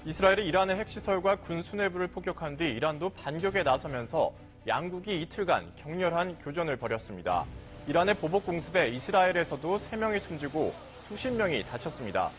이스라엘이 이란의 핵시설과 군 수뇌부를 폭격한 뒤 이란도 반격에 나서면서 양국이 이틀간 격렬한 교전을 벌였습니다. 이란의 보복 공습에 이스라엘에서도 3명이 숨지고 수십 명이 다쳤습니다.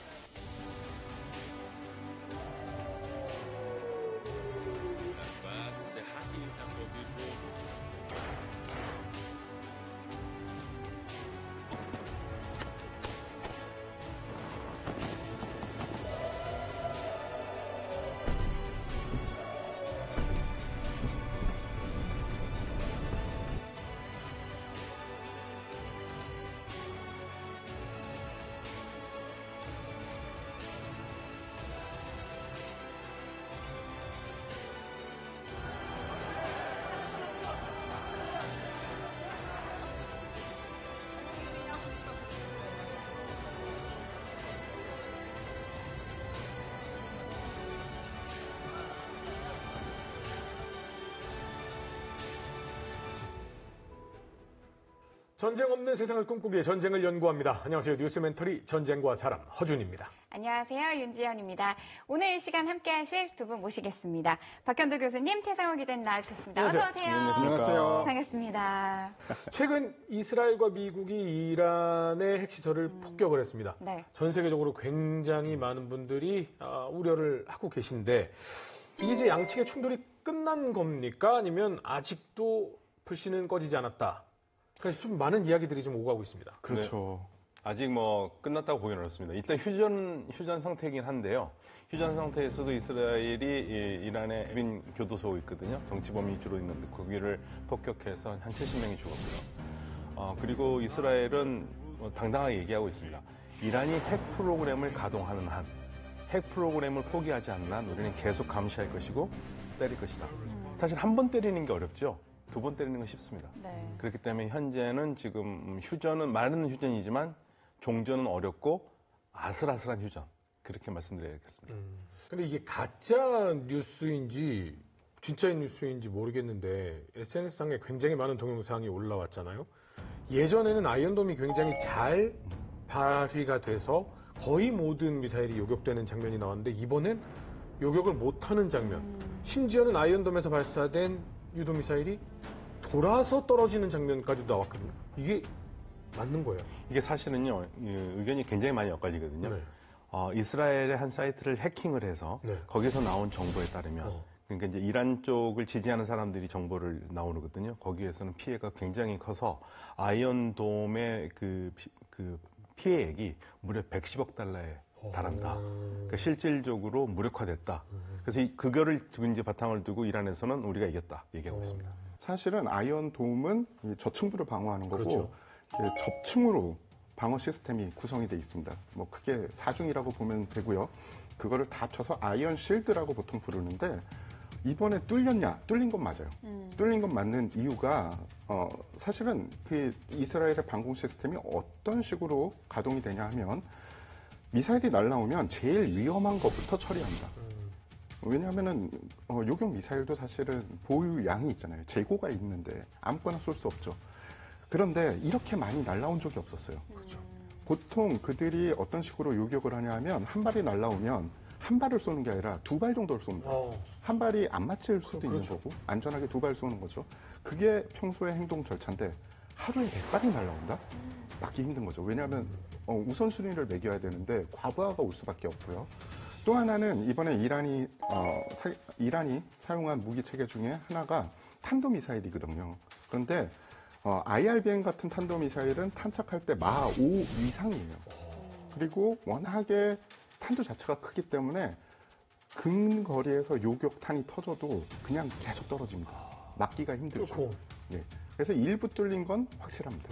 전쟁 없는 세상을 꿈꾸기에 전쟁을 연구합니다. 안녕하세요. 뉴스멘터리 전쟁과 사람 허준입니다. 안녕하세요. 윤지연입니다. 오늘 이 시간 함께 하실 두 분 모시겠습니다. 박현도 교수님, 태상호 기자님 나와주셨습니다. 어서 오세요. 안녕하세요. 반갑습니다. 최근 이스라엘과 미국이 이란의 핵시설을 폭격을 했습니다. 네. 전 세계적으로 굉장히 많은 분들이 우려를 하고 계신데 이게 이제 양측의 충돌이 끝난 겁니까? 아니면 아직도 불씨는 꺼지지 않았다? 그러니까 좀 많은 이야기들이 좀 오가고 있습니다. 그렇죠. 네. 아직 끝났다고 보기는 어렵습니다. 일단 휴전 상태이긴 한데요. 휴전 상태에서도 이스라엘이 이란의 에빈 교도소 있거든요. 정치범이 주로 있는데 거기를 폭격해서 한 70명이 죽었고요. 그리고 이스라엘은 당당하게 얘기하고 있습니다. 이란이 핵 프로그램을 가동하는 한, 핵 프로그램을 포기하지 않는 한 우리는 계속 감시할 것이고 때릴 것이다. 사실 한 번 때리는 게 어렵죠. 2번 때리는 건 쉽습니다. 네. 그렇기 때문에 현재는 지금 휴전은 말은 휴전이지만 종전은 어렵고 아슬아슬한 휴전. 그렇게 말씀드려야겠습니다. 근데 이게 가짜 뉴스인지 진짜인 뉴스인지 모르겠는데 SNS상에 굉장히 많은 동영상이 올라왔잖아요. 예전에는 아이언돔이 굉장히 잘 발휘가 돼서 거의 모든 미사일이 요격되는 장면이 나왔는데 이번엔 요격을 못하는 장면. 심지어는 아이언돔에서 발사된 유도미사일이 돌아서 떨어지는 장면까지도 나왔거든요. 이게 맞는 거예요? 이게 사실은요, 의견이 굉장히 많이 엇갈리거든요. 네. 이스라엘의 한 사이트를 해킹을 해서 네. 거기서 나온 정보에 따르면 그러니까 이제 이란 쪽을 지지하는 사람들이 정보를 나오거든요. 거기에서는 피해가 굉장히 커서 아이언돔의 그 피해액이 무려 110억 달러에 달한다. 그러니까 실질적으로 무력화됐다. 그래서 그거를 이제 바탕을 두고 이란에서는 우리가 이겼다 얘기하고 있습니다. 사실은 아이언돔은 저층부를 방어하는 거고 그렇죠. 접층으로 방어 시스템이 구성이 되어 있습니다. 크게 사중이라고 보면 되고요. 그거를 다 합쳐서 아이언 실드라고 보통 부르는데 이번에 뚫렸냐? 뚫린 건 맞아요. 뚫린 건 맞는 이유가 사실은 그 이스라엘의 방공 시스템이 어떤 식으로 가동이 되냐 하면 미사일이 날라오면 제일 위험한 것부터 처리합니다. 왜냐하면은 요격 미사일도 사실은 보유량이 있잖아요. 재고가 있는데 아무거나 쏠 수 없죠. 그런데 이렇게 많이 날라온 적이 없었어요. 그렇죠. 보통 그들이 어떤 식으로 요격을 하냐 하면 한 발이 날라오면 한 발을 쏘는 게 아니라 2발 정도를 쏩니다. 한 발이 안 맞을 수도 있는 거고 안전하게 2발 쏘는 거죠. 그게 평소의 행동 절차인데 하루에 100발이 날라온다? 막기 힘든 거죠. 왜냐하면 우선순위를 매겨야 되는데 과부하가 올 수밖에 없고요. 또 하나는 이번에 이란이 사용한 무기 체계 중에 하나가 탄도미사일이거든요. 그런데 IRBM 같은 탄도미사일은 탄착할 때 마하 5 이상이에요. 그리고 워낙에 탄두 자체가 크기 때문에 근거리에서 요격탄이 터져도 그냥 계속 떨어집니다. 막기가 힘들죠. 네. 그래서 일부 뚫린 건 확실합니다.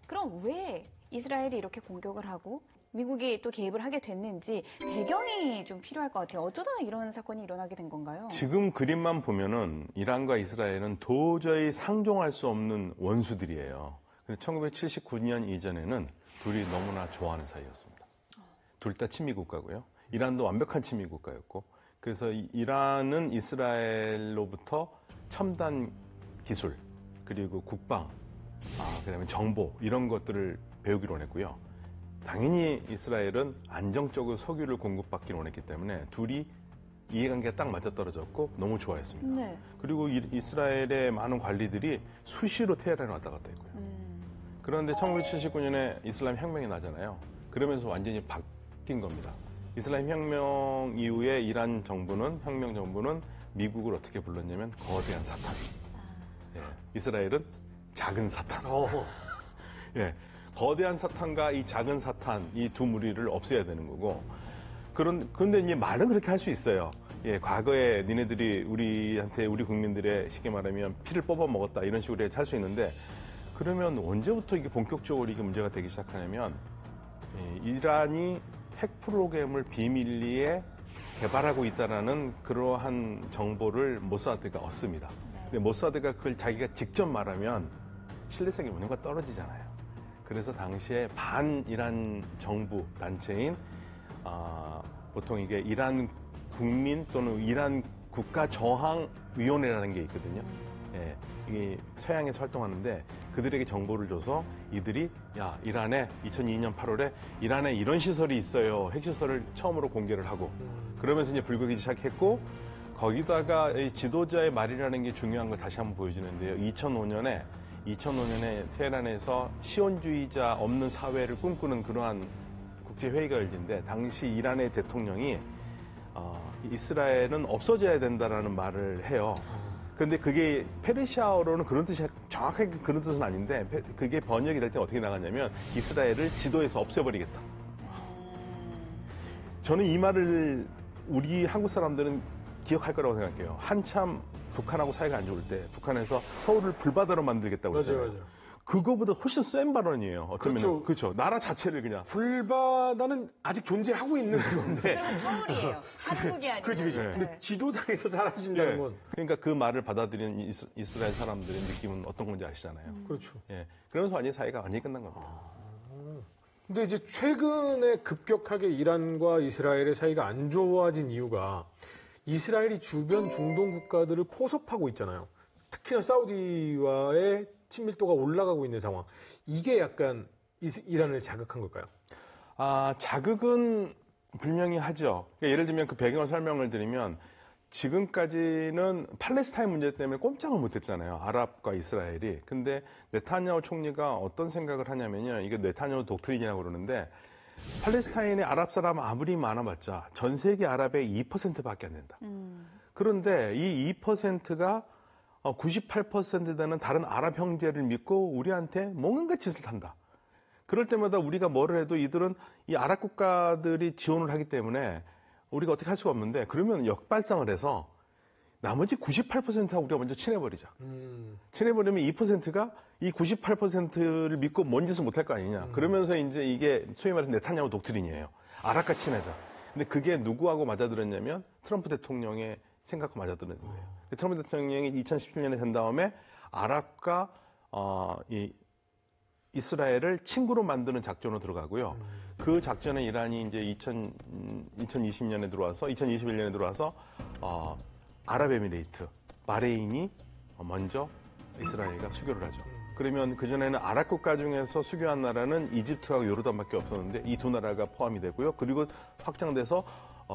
그럼 왜 이스라엘이 이렇게 공격을 하고 미국이 또 개입을 하게 됐는지 배경이 좀 필요할 것 같아요. 어쩌다 이런 사건이 일어나게 된 건가요? 지금 그림만 보면은 이란과 이스라엘은 도저히 상종할 수 없는 원수들이에요. 1979년 이전에는 둘이 너무나 좋아하는 사이였습니다. 둘 다 친미 국가고요. 이란도 완벽한 친미 국가였고, 그래서 이란은 이스라엘로부터 첨단 기술 그리고 국방 그다음에 정보 이런 것들을 배우기로 했고요. 당연히 이스라엘은 안정적으로 석유를 공급받기를 원했기 때문에 둘이 이해관계가 딱 맞아떨어졌고 너무 좋아했습니다. 네. 그리고 이스라엘의 많은 관리들이 수시로 테헤란에 왔다 갔다 했고요. 그런데 1979년에 이슬람 혁명이 나잖아요. 그러면서 완전히 바뀐 겁니다. 이슬람 혁명 이후에 이란 정부는, 혁명 정부는 미국을 어떻게 불렀냐면 거대한 사탄. 예, 이스라엘은 작은 사탄. 예, 거대한 사탄과 이 작은 사탄, 이 두 무리를 없애야 되는 거고. 그런데 이제 말은 그렇게 할 수 있어요. 예, 과거에 니네들이 우리한테, 우리 국민들의 쉽게 말하면 피를 뽑아 먹었다 이런 식으로 할 수 있는데 그러면 언제부터 이게 본격적으로 이게 문제가 되기 시작하냐면 이란이 핵 프로그램을 비밀리에 개발하고 있다라는 그러한 정보를 모사드가 얻습니다. 근데 모사드가 그걸 자기가 직접 말하면 신뢰성이 뭔가 떨어지잖아요. 그래서 당시에 반이란 정부 단체인 보통 이게 이란 국민 또는 이란 국가 저항위원회라는 게 있거든요. 예, 이게 서양에서 활동하는데 그들에게 정보를 줘서 이들이 이란에 2002년 8월에 이란에 이런 시설이 있어요. 핵시설을 처음으로 공개를 하고 그러면서 이제 불거지기 시작했고 거기다가 이 지도자의 말이라는 게 중요한 걸 다시 한번 보여주는데요. 2005년에 테헤란에서 시온주의자 없는 사회를 꿈꾸는 그러한 국제회의가 열린데 당시 이란의 대통령이 이스라엘은 없어져야 된다라는 말을 해요. 근데 그게 페르시아어로는 그런 뜻이 정확하게 그런 뜻은 아닌데 그게 번역이 될 때 어떻게 나가냐면 이스라엘을 지도에서 없애버리겠다. 저는 이 말을 우리 한국 사람들은 기억할 거라고 생각해요. 한참 북한하고 사이가 안 좋을 때 북한에서 서울을 불바다로 만들겠다고 그랬잖아요. 맞아요. 그거보다 훨씬 센 발언이에요. 어쩌면 그렇죠. 그렇죠. 나라 자체를 그냥 불바다는 아직 존재하고 있는 그건데. 그럼 서울이에요. 한국이 아니고. 그렇지. 네. 근데 지도상에서 사라진다는 예. 건. 그러니까 그 말을 받아들이는 이스라엘 사람들의 느낌은 어떤 건지 아시잖아요. 그렇죠. 예. 그러면서 완전히 사이가 완전히 끝난 겁니다. 근데 이제 최근에 급격하게 이란과 이스라엘의 사이가 안 좋아진 이유가 이스라엘이 주변 중동 국가들을 포섭하고 있잖아요. 특히나 사우디와의 친밀도가 올라가고 있는 상황. 이게 약간 이란을 자극한 걸까요? 자극은 분명히 하죠. 그러니까 예를 들면 그 배경을 설명을 드리면 지금까지는 팔레스타인 문제 때문에 꼼짝을 못했잖아요. 아랍과 이스라엘이. 근데 네타냐후 총리가 어떤 생각을 하냐면요. 이게 네타냐후 독트린이라고 그러는데 팔레스타인의 아랍 사람 아무리 많아봤자 전 세계 아랍의 2%밖에 안 된다. 그런데 이 2%가 98% 되는 다른 아랍 형제를 믿고 우리한테 뭔가 짓을 한다. 그럴 때마다 우리가 뭐를 해도 이들은 이 아랍 국가들이 지원을 하기 때문에 우리가 어떻게 할 수가 없는데 그러면 역발상을 해서 나머지 98%하고 우리가 먼저 친해버리자. 친해버리면 2%가 이 98%를 믿고 뭔 짓을 못할 거 아니냐. 그러면서 이제 이게 소위 말해서 네타냐후 독트린이에요. 아랍과 친하자. 근데 그게 누구하고 맞아들었냐면 트럼프 대통령의 생각과 맞아들은 거예요. 트럼프 대통령이 2017년에 된 다음에 아랍과 이스라엘을 친구로 만드는 작전으로 들어가고요. 그 작전에 이란이 이제 2020년에 들어와서 2021년에 들어와서 아랍에미레이트, 바레인이 먼저 이스라엘과 수교를 하죠. 그러면 그전에는 아랍 국가 중에서 수교한 나라는 이집트하고 요르단밖에 없었는데 이 두 나라가 포함이 되고요. 그리고 확장돼서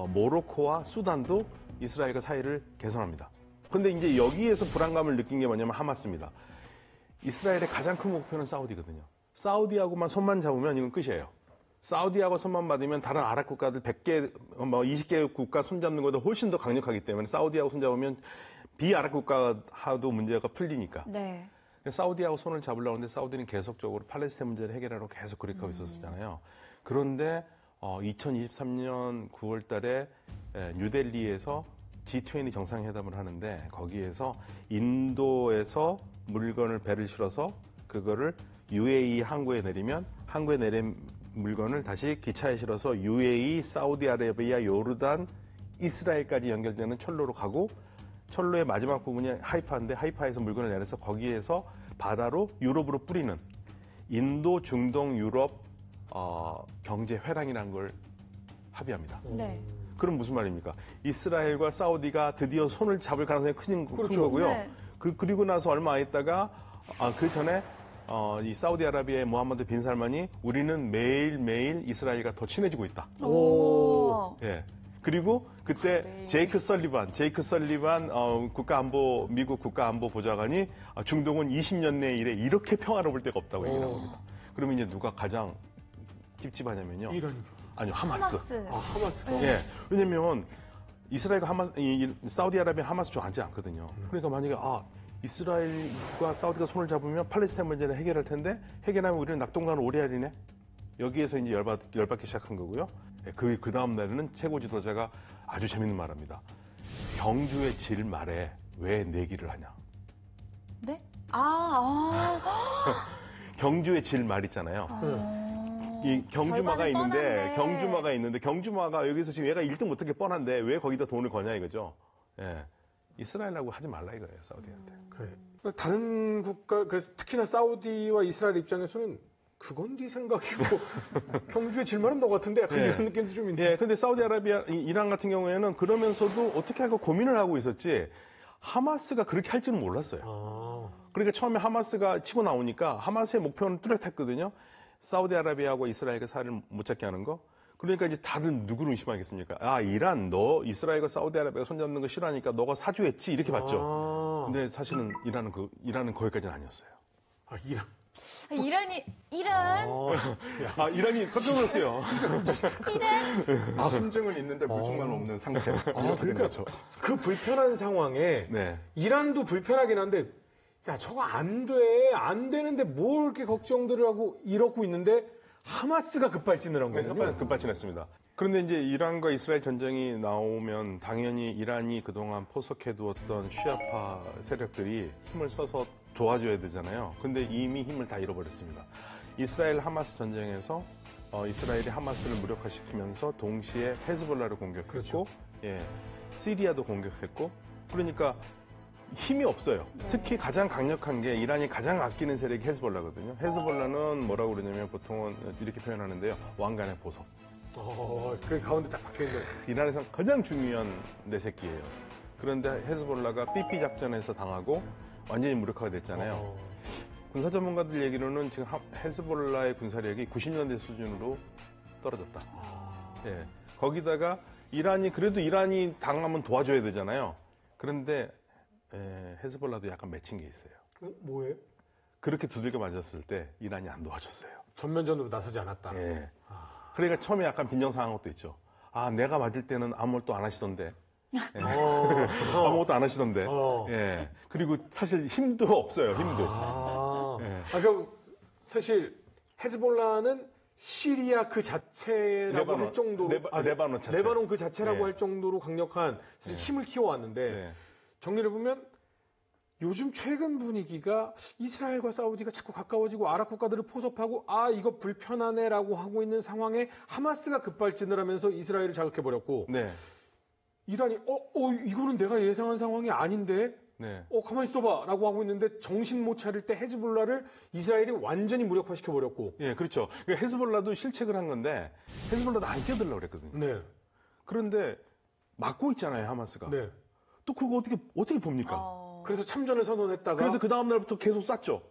모로코와 수단도 이스라엘과 사이를 개선합니다. 근데 이제 여기에서 불안감을 느낀 게 뭐냐면 하마스입니다. 이스라엘의 가장 큰 목표는 사우디거든요. 사우디하고만 손만 잡으면 이건 끝이에요. 사우디하고 손만 받으면 다른 아랍 국가들 100개, 20개 국가 손잡는 것보다 훨씬 더 강력하기 때문에 사우디하고 손잡으면 비아랍 국가하고도 문제가 풀리니까. 네. 사우디하고 손을 잡으려고 하는데 사우디는 계속적으로 팔레스타인 문제를 해결하려고 계속 그립하고 있었잖아요. 그런데 2023년 9월 달에 뉴델리에서 G20 정상회담을 하는데 거기에서 인도에서 물건을 배를 실어서 그거를 UAE 항구에 내리면 항구에 내린 물건을 다시 기차에 실어서 UAE, 사우디아라비아, 요르단, 이스라엘까지 연결되는 철로로 가고 철로의 마지막 부분이 하이파인데 하이파에서 물건을 내려서 거기에서 바다로 유럽으로 뿌리는 인도, 중동, 유럽 경제 회랑이라는 걸 합의합니다. 네. 그럼 무슨 말입니까? 이스라엘과 사우디가 드디어 손을 잡을 가능성이 큰 거고요. 네. 그리고 나서 얼마 안 있다가 그 전에 이 사우디아라비아의 모함메드 빈 살만이 우리는 매일매일 이스라엘과 더 친해지고 있다. 오. 예. 그리고 그때 제이크 설리반 미국 국가안보보좌관이 중동은 20년 내 이래 이렇게 평화로울 때가 없다고 얘기를 합니다. 그러면 이제 누가 가장 찝찝하냐면요. 이란이. 아니요, 하마스. 하마스가. 예. 왜냐면 이스라엘과 사우디아라비아 하마스 좋아하지 않거든요. 그러니까 만약에 이스라엘과 사우디가 손을 잡으면 팔레스타인 문제는 해결할 텐데 해결하면 우리는 낙동강을 오래 하리네. 여기에서 이제 열받기 시작한 거고요. 그 다음 날에는 최고 지도자가 아주 재밌는 말합니다. 경주의 질 말에 왜 내기를 하냐. 네? 경주의 질 말 있잖아요. 이 경주마가 결과는 있는데 경주마가 여기서 지금 얘가 1등 못한 게 뻔한데 왜 거기다 돈을 거냐 이거죠. 예. 이스라엘하고 하지 말라 이거예요, 사우디한테. 그래. 다른 국가, 특히나 사우디와 이스라엘 입장에서는 그건 네 생각이고 경주의 질문은 너 같은데 약간 예. 이런 느낌도 좀 있네. 예, 근데 사우디아라비아, 이란 같은 경우에는 그러면서도 어떻게 할까 고민을 하고 있었지 하마스가 그렇게 할 줄은 몰랐어요. 그러니까 처음에 하마스가 치고 나오니까 하마스의 목표는 뚜렷했거든요. 사우디아라비아하고 이스라엘과 사이를 못 잡게 하는 거. 그러니까 이제 다들 누구를 의심하겠습니까? 이란, 너 이스라엘과 사우디아라비아가 손잡는 거 싫어하니까 너가 사주했지 이렇게 봤죠. 근데 사실은 이란은 거기까지는 아니었어요. 이란 이란이 깜짝 놀랐어요. 함정은 있는데 물증만 없는 상태. 그러니까 그 불편한 상황에 네. 이란도 불편하긴 한데 야 저거 안 되는데 뭘 이렇게 걱정들을 하고 이러고 있는데 하마스가 급발진을 한 거군요. 급발진했습니다. 그런데 이제 이란과 이스라엘 전쟁이 나오면 당연히 이란이 그동안 포석해두었던 시아파 세력들이 힘을 써서 도와줘야 되잖아요. 근데 이미 힘을 다 잃어버렸습니다. 이스라엘 하마스 전쟁에서 이스라엘이 하마스를 무력화시키면서 동시에 헤즈볼라를 공격했고, 그렇죠. 예, 시리아도 공격했고, 그러니까 힘이 없어요. 특히 가장 강력한 게 이란이 가장 아끼는 세력이 헤즈볼라거든요. 헤즈볼라는 뭐라고 그러냐면 보통은 이렇게 표현하는데요. 왕관의 보석. 그 가운데 딱 박혀있는. 이란에서 가장 중요한 내새끼예요. 그런데 헤즈볼라가 삐삐 작전에서 당하고 완전히 무력화가 됐잖아요. 군사 전문가들 얘기로는 지금 헤즈볼라의 군사력이 90년대 수준으로 떨어졌다. 예. 거기다가 그래도 이란이 당하면 도와줘야 되잖아요. 그런데 헤즈볼라도 약간 맺힌 게 있어요. 뭐예요? 그렇게 두들겨 맞았을 때 이란이 안 도와줬어요. 전면전으로 나서지 않았다. 예. 그러니까 처음에 약간 빈정상한 것도 있죠. 내가 맞을 때는 아무것도 안 하시던데. 예. 아무것도 안 하시던데. 예. 그리고 사실 힘도 없어요, 힘도. 예. 그럼 사실 헤즈볼라는 시리아 그 자체라고 할 정도로 레바논 자체. 레바논 그 자체라고 네. 할 정도로 강력한 사실 힘을 키워왔는데 네. 정리를 보면 요즘 최근 분위기가 이스라엘과 사우디가 자꾸 가까워지고 아랍 국가들을 포섭하고 이거 불편하네라고 하고 있는 상황에 하마스가 급발진을 하면서 이스라엘을 자극해버렸고 네. 이란이 이거는 내가 예상한 상황이 아닌데 네. 가만히 있어봐 라고 하고 있는데 정신 못 차릴 때 헤즈볼라를 이스라엘이 완전히 무력화시켜버렸고 예, 그렇죠. 그러니까 헤즈볼라도 실책을 한 건데 헤즈볼라도 안 뛰어들려고 그랬거든요. 네. 그런데 막고 있잖아요, 하마스가. 네. 또 그거 어떻게 봅니까? 그래서 참전을 선언했다가 그래서 그 다음 날부터 계속 쐈죠.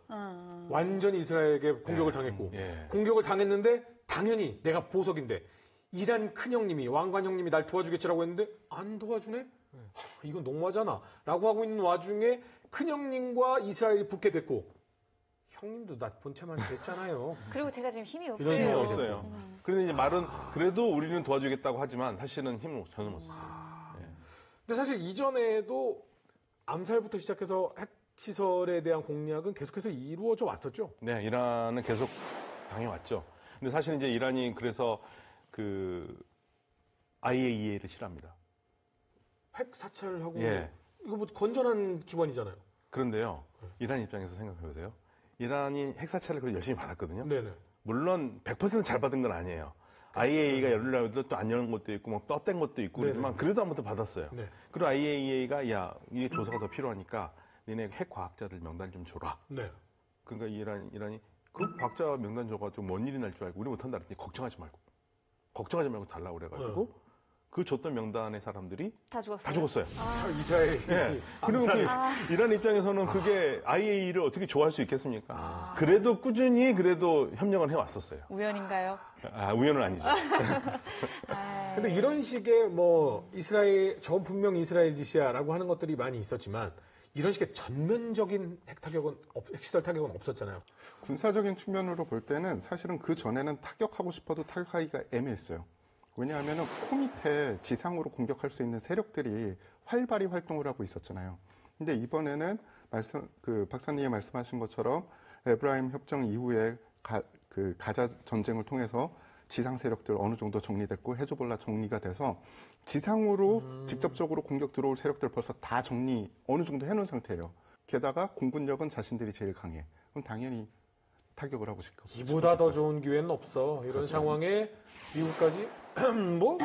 완전히 이스라엘에게 공격을 당했고 예. 공격을 당했는데 당연히 내가 보석인데 이란 큰형님이 왕관 형님이 날 도와주겠지라고 했는데 안 도와주네? 이건 너무하잖아 라고 하고 있는 와중에 큰형님과 이스라엘이 붙게 됐고 형님도 나 본체만 됐잖아요. 그리고 제가 지금 힘이 이런 없어요. 힘이 상황이 없어요. 그런데 이제 말은 그래도 우리는 도와주겠다고 하지만 사실은 힘을 전혀 못 썼어요. 근데 사실 이전에도 암살부터 시작해서 핵시설에 대한 공략은 계속해서 이루어져 왔었죠. 네, 이란은 계속 당해왔죠. 근데 사실 이제 이란이 그래서 IAEA를 싫어합니다. 핵 사찰하고 예. 이거 뭐 건전한 기관이잖아요. 그런데요, 이란 입장에서 생각해보세요. 이란이 핵사찰을 그래도 열심히 받았거든요. 네네. 물론 100% 잘 받은 건 아니에요. IAEA가 열리려고 또 안 여는 것도 있고, 막 떴댄 것도 있고, 그렇지만 그래도 아무튼 받았어요. 네. 그리고 IAEA가 이게 조사가 더 필요하니까 니네 핵 과학자들 명단 좀 줘라. 네. 그러니까 이란이 그 과학자 명단 줘가지고 뭔 일이 날 줄 알고 우리 못한다 그랬더니 걱정하지 말고 달라고 그래가지고 그 줬던 명단의 사람들이 다 죽었어요. 다 죽었어요. 이스라엘. 예. 그리고 이란 입장에서는 그게 IAEA를 어떻게 좋아할 수 있겠습니까? 그래도 꾸준히 그래도 협력을 해왔었어요. 우연인가요? 우연은 아니죠. 근데 이런 식의 뭐 이스라엘 저건 분명 이스라엘 짓이야라고 하는 것들이 많이 있었지만 이런 식의 전면적인 핵시설 타격은 없었잖아요. 군사적인 측면으로 볼 때는 사실은 그 전에는 타격하고 싶어도 타격하기가 애매했어요. 왜냐하면 코 밑에 지상으로 공격할 수 있는 세력들이 활발히 활동을 하고 있었잖아요. 근데 이번에는 박사님이 말씀하신 것처럼 에브라임 협정 이후에 가자 전쟁을 통해서 지상 세력들 어느 정도 정리됐고 헤즈볼라 정리가 돼서 지상으로 직접적으로 공격 들어올 세력들 벌써 다 정리 어느 정도 해놓은 상태예요. 게다가 공군력은 자신들이 제일 강해. 그럼 당연히 타격을 하고 싶고. 이보다 더 좋은 기회는 없어. 이런 상황에 미국까지 뭐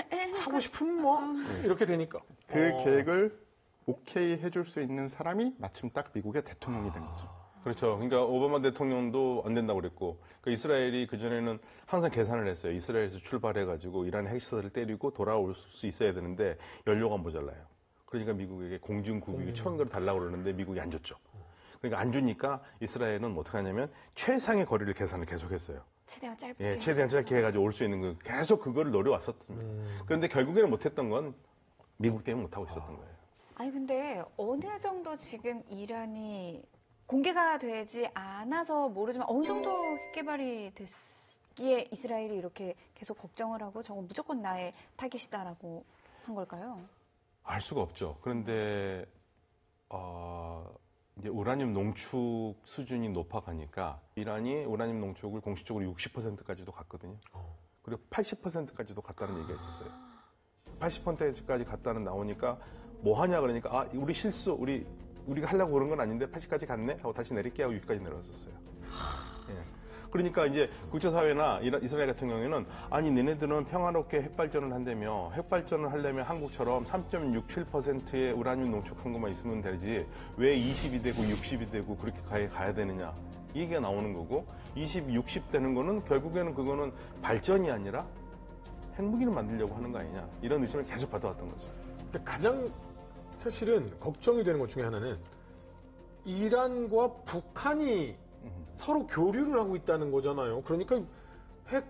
하고 싶으면 뭐 이렇게 되니까. 그 계획을 오케이 해줄 수 있는 사람이 마침 딱 미국의 대통령이 된 거죠. 그렇죠. 그러니까 오바마 대통령도 안 된다고 그랬고, 그러니까 이스라엘이 그전에는 항상 계산을 했어요. 이스라엘에서 출발해가지고 이란의 핵시설을 때리고 돌아올 수 있어야 되는데 연료가 모자라요. 그러니까 미국에게 공중국익 초연거를 달라고 그러는데 미국이 안 줬죠. 그러니까 안 주니까 이스라엘은 뭐 어떻게 하냐면 최상의 거리를 계산을 계속했어요. 최대한 짧게. 예, 최대한 짧게 해가지고 올 수 있는 거 계속 그거를 노려왔었던 거예요. 그런데 결국에는 못했던 건 미국 때문에 못하고 있었던 거예요. 아니 근데 어느 정도 지금 이란이 공개가 되지 않아서 모르지만 어느 정도 핵 개발이 됐기에 이스라엘이 이렇게 계속 걱정을 하고 저건 무조건 나의 타깃이다라고 한 걸까요? 알 수가 없죠. 그런데 이제 우라늄 농축 수준이 높아가니까 이란이 우라늄 농축을 공식적으로 60%까지도 갔거든요. 그리고 80%까지도 갔다는 얘기가 있었어요. 80%까지 갔다는 나오니까 뭐 하냐 그러니까 우리 실수 우리가 하려고 그런 건 아닌데 80까지 갔네 하고 다시 내릴게 하고 6까지 내려왔었어요. 예. 그러니까 이제 국제사회나 이스라엘 같은 경우에는 아니 니네들은 평화롭게 핵발전을 한다며 핵발전을 하려면 한국처럼 3.67%의 우라늄 농축한 것만 있으면 되지 왜 20이 되고 60이 되고 그렇게 가야 되느냐 이 얘기가 나오는 거고 20, 60 되는 거는 결국에는 그거는 발전이 아니라 핵무기를 만들려고 하는 거 아니냐 이런 의심을 계속 받아왔던 거죠. 근데 가장 사실은 걱정이 되는 것 중에 하나는 이란과 북한이 서로 교류를 하고 있다는 거잖아요. 그러니까 핵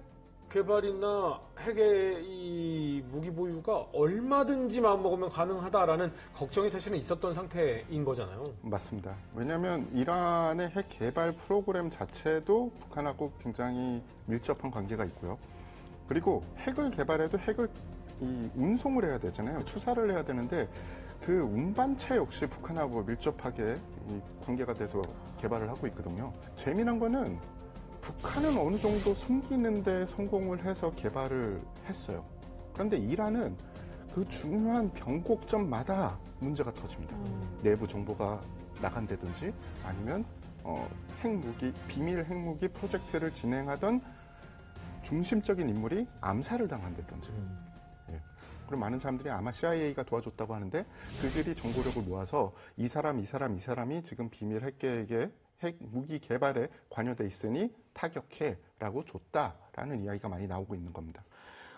개발이나 핵의 이 무기 보유가 얼마든지 마음먹으면 가능하다라는 걱정이 사실은 있었던 상태인 거잖아요. 맞습니다. 왜냐하면 이란의 핵 개발 프로그램 자체도 북한하고 굉장히 밀접한 관계가 있고요. 그리고 핵을 개발해도 핵을 운송을 해야 되잖아요. 추사를 해야 되는데 그 운반체 역시 북한하고 밀접하게 관계가 돼서 개발을 하고 있거든요. 재미난 거는 북한은 어느 정도 숨기는데 성공을 해서 개발을 했어요. 그런데 이란은 그 중요한 변곡점마다 문제가 터집니다. 내부 정보가 나간다든지 아니면 비밀 핵무기 프로젝트를 진행하던 중심적인 인물이 암살을 당한다든지. 그럼 많은 사람들이 아마 CIA가 도와줬다고 하는데 그들이 정보력을 모아서 이 사람이 지금 비밀 핵계획에 핵 무기 개발에 관여돼 있으니 타격해라고 줬다라는 이야기가 많이 나오고 있는 겁니다.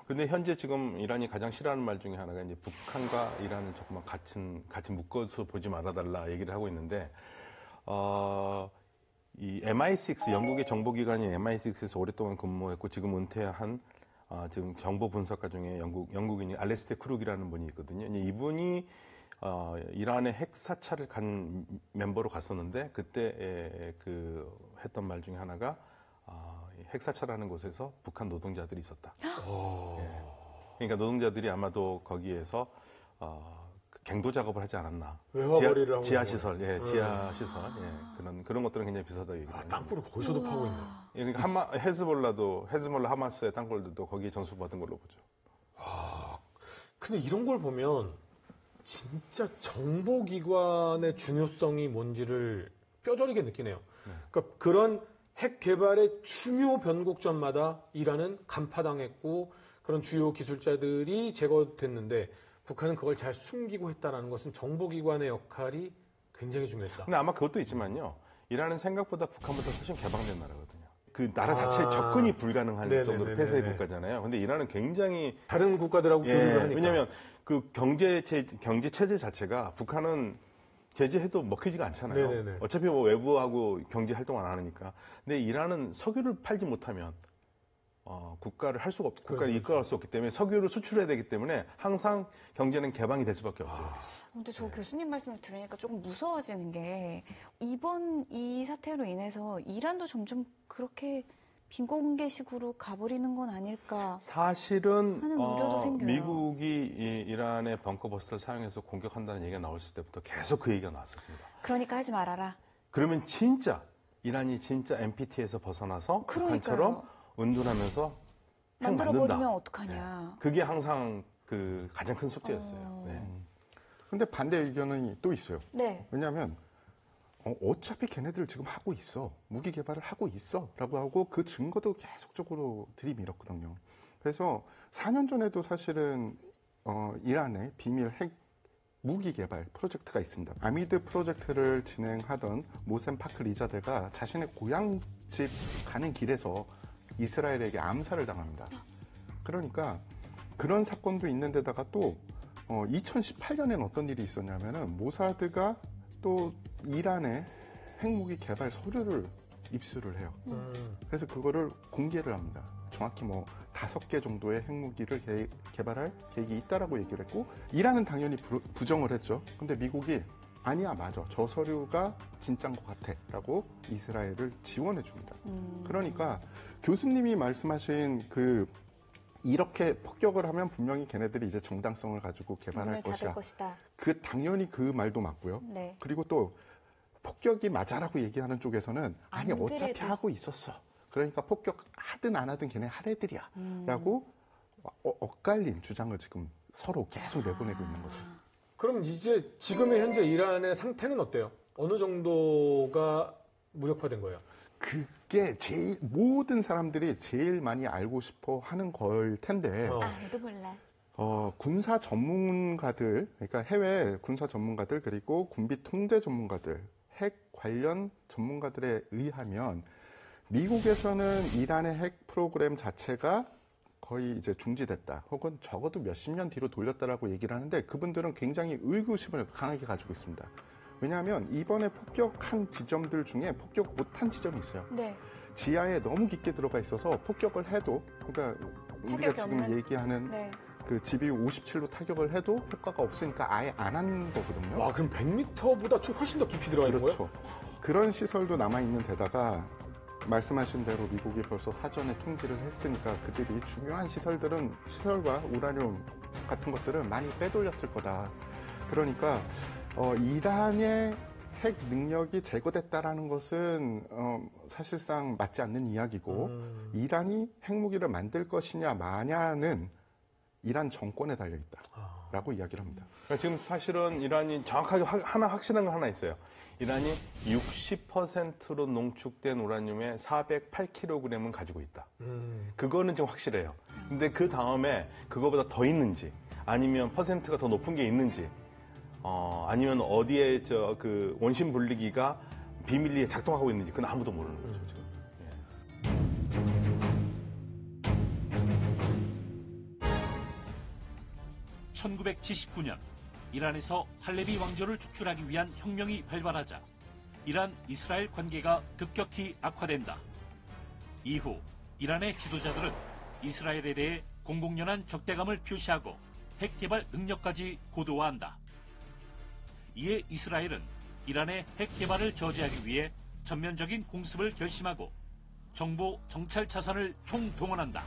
근데 현재 지금 이란이 가장 싫어하는 말 중에 하나가 이제 북한과 이란을 조금만 같이 묶어서 보지 말아달라 얘기를 하고 있는데 이 MI6 영국의 정보기관인 MI6에서 오랫동안 근무했고 지금 은퇴한 지금 정보 분석가 중에 영국인이 알레스테 크룩이라는 분이 있거든요. 이분이 이란의 핵 사찰을 간 멤버로 갔었는데 그때 했던 말 중에 하나가 핵 사찰하는 곳에서 북한 노동자들이 있었다. 예. 그러니까 노동자들이 아마도 거기에서 갱도 작업을 하지 않았나. 외화벌이를 하고 지하시설, 지하시설, 그런 것들은 굉장히 비슷하다고 얘기해요. 땅굴을 거기서도 파고 있네. 그러니까 헤즈볼라 하마스의 땅굴들도 거기에 전수받은 걸로 보죠. 근데 이런 걸 보면 진짜 정보기관의 중요성이 뭔지를 뼈저리게 느끼네요. 그러니까 그런 핵 개발의 중요 변곡점마다 이란은 간파당했고 그런 주요 기술자들이 제거됐는데 북한은 그걸 잘 숨기고 했다는 것은 정보기관의 역할이 굉장히 중요했다. 근데 아마 그것도 있지만요. 이란은 생각보다 북한보다 훨씬 개방된 나라거든요. 그 나라 자체에 접근이 불가능한 네네네네네. 정도로 폐쇄 국가잖아요. 근데 이란은 굉장히 다른 국가들하고 교류를 하니까. 왜냐하면 그 경제 체제 자체가 북한은 제재해도 먹히지가 않잖아요. 네네네. 어차피 뭐 외부하고 경제 활동을 안 하니까. 근데 이란은 석유를 팔지 못하면 국가를 할 수가 국가를 그렇죠. 이끌어갈 수 없기 때문에 석유를 수출해야 되기 때문에 항상 경제는 개방이 될 수밖에 없어요. 근데 저 교수님 말씀을 들으니까 조금 무서워지는 게 이번 이 사태로 인해서 이란도 점점 그렇게 빈공개식으로 가버리는 건 아닐까. 사실은 하는 우려도 생겨요. 미국이 이란의 벙커버스터를 사용해서 공격한다는 얘기가 나왔을 때부터 계속 그 얘기가 나왔었습니다. 그러니까 하지 말아라. 그러면 진짜 이란이 진짜 NPT에서 벗어나서 그러니까요. 북한처럼 은둔하면서 핵 만들어버리면 만든다. 어떡하냐. 그게 항상 그 가장 큰 숙제였어요. 네. 근데 반대 의견이 또 있어요. 네. 왜냐하면 어차피 걔네들 지금 하고 있어. 무기 개발을 하고 있어. 라고 하고 그 증거도 계속적으로 들이밀었거든요. 그래서 4년 전에도 사실은 이란의 비밀 핵 무기 개발 프로젝트가 있습니다. 아미드 프로젝트를 진행하던 모셈 파크 리자드가 자신의 고향집 가는 길에서 이스라엘에게 암살을 당합니다. 그러니까 그런 사건도 있는데다가 또 2018년에는 어떤 일이 있었냐면은 모사드가 또 이란의 핵무기 개발 서류를 입수를 해요. 그래서 그거를 공개를 합니다. 정확히 뭐 5개 정도의 핵무기를 개발할 계획이 있다라고 얘기를 했고 이란은 당연히 부정을 했죠. 근데 미국이 아니야, 맞아. 저 서류가 진짜인 것 같아. 라고 이스라엘을 지원해 줍니다. 그러니까 교수님이 말씀하신 이렇게 폭격을 하면 분명히 걔네들이 이제 정당성을 가지고 개발할 것이다. 당연히 그 말도 맞고요. 네. 그리고 또 폭격이 맞아라고 얘기하는 쪽에서는 아니 안 어차피 그래도. 하고 있었어. 그러니까 폭격하든 안 하든 걔네 할 애들이야. 라고 엇갈린 주장을 지금 서로 계속 내보내고 있는 거죠. 그럼 이제 지금의 현재 이란의 상태는 어때요? 어느 정도가 무력화된 거예요? 그게 모든 사람들이 제일 많이 알고 싶어 하는 걸 텐데, 아무도 몰라. 군사 전문가들, 그러니까 해외 군사 전문가들, 그리고 군비 통제 전문가들, 핵 관련 전문가들에 의하면, 미국에서는 이란의 핵 프로그램 자체가 거의 이제 중지됐다. 혹은 적어도 몇십 년 뒤로 돌렸다라고 얘기를 하는데 그분들은 굉장히 의구심을 강하게 가지고 있습니다. 왜냐하면 이번에 폭격한 지점들 중에 폭격 못한 지점이 있어요. 네. 지하에 너무 깊게 들어가 있어서 폭격을 해도 그러니까 우리가 타격이 지금 없는? 얘기하는 네. 그 GBU 57로 타격을 해도 효과가 없으니까 아예 안 한 거거든요. 와, 그럼 100m보다 훨씬 더 깊이 들어가 있는 거예요? 그렇죠. 그런 시설도 남아있는 데다가 말씀하신 대로 미국이 벌써 사전에 통지를 했으니까 그들이 중요한 시설과 우라늄 같은 것들은 많이 빼돌렸을 거다. 그러니까 이란의 핵 능력이 제거됐다라는 것은 사실상 맞지 않는 이야기고 이란이 핵무기를 만들 것이냐 마냐는 이란 정권에 달려있다라고 이야기를 합니다. 그러니까 지금 사실은 이란이 정확하게 확실한 거 하나 있어요. 이란이 60%로 농축된 우라늄의 408kg은 가지고 있다. 그거는 좀 확실해요. 근데 그 다음에 그거보다 더 있는지, 아니면 퍼센트가 더 높은 게 있는지, 아니면 어디에 그 원심 분리기가 비밀리에 작동하고 있는지, 그건 아무도 모르는 거죠, 지금. 1979년 이란에서 팔레비 왕조를 축출하기 위한 혁명이 발발하자 이란-이스라엘 관계가 급격히 악화된다. 이후 이란의 지도자들은 이스라엘에 대해 공공연한 적대감을 표시하고 핵 개발 능력까지 고도화한다. 이에 이스라엘은 이란의 핵 개발을 저지하기 위해 전면적인 공습을 결심하고 정보 정찰 자산을 총동원한다.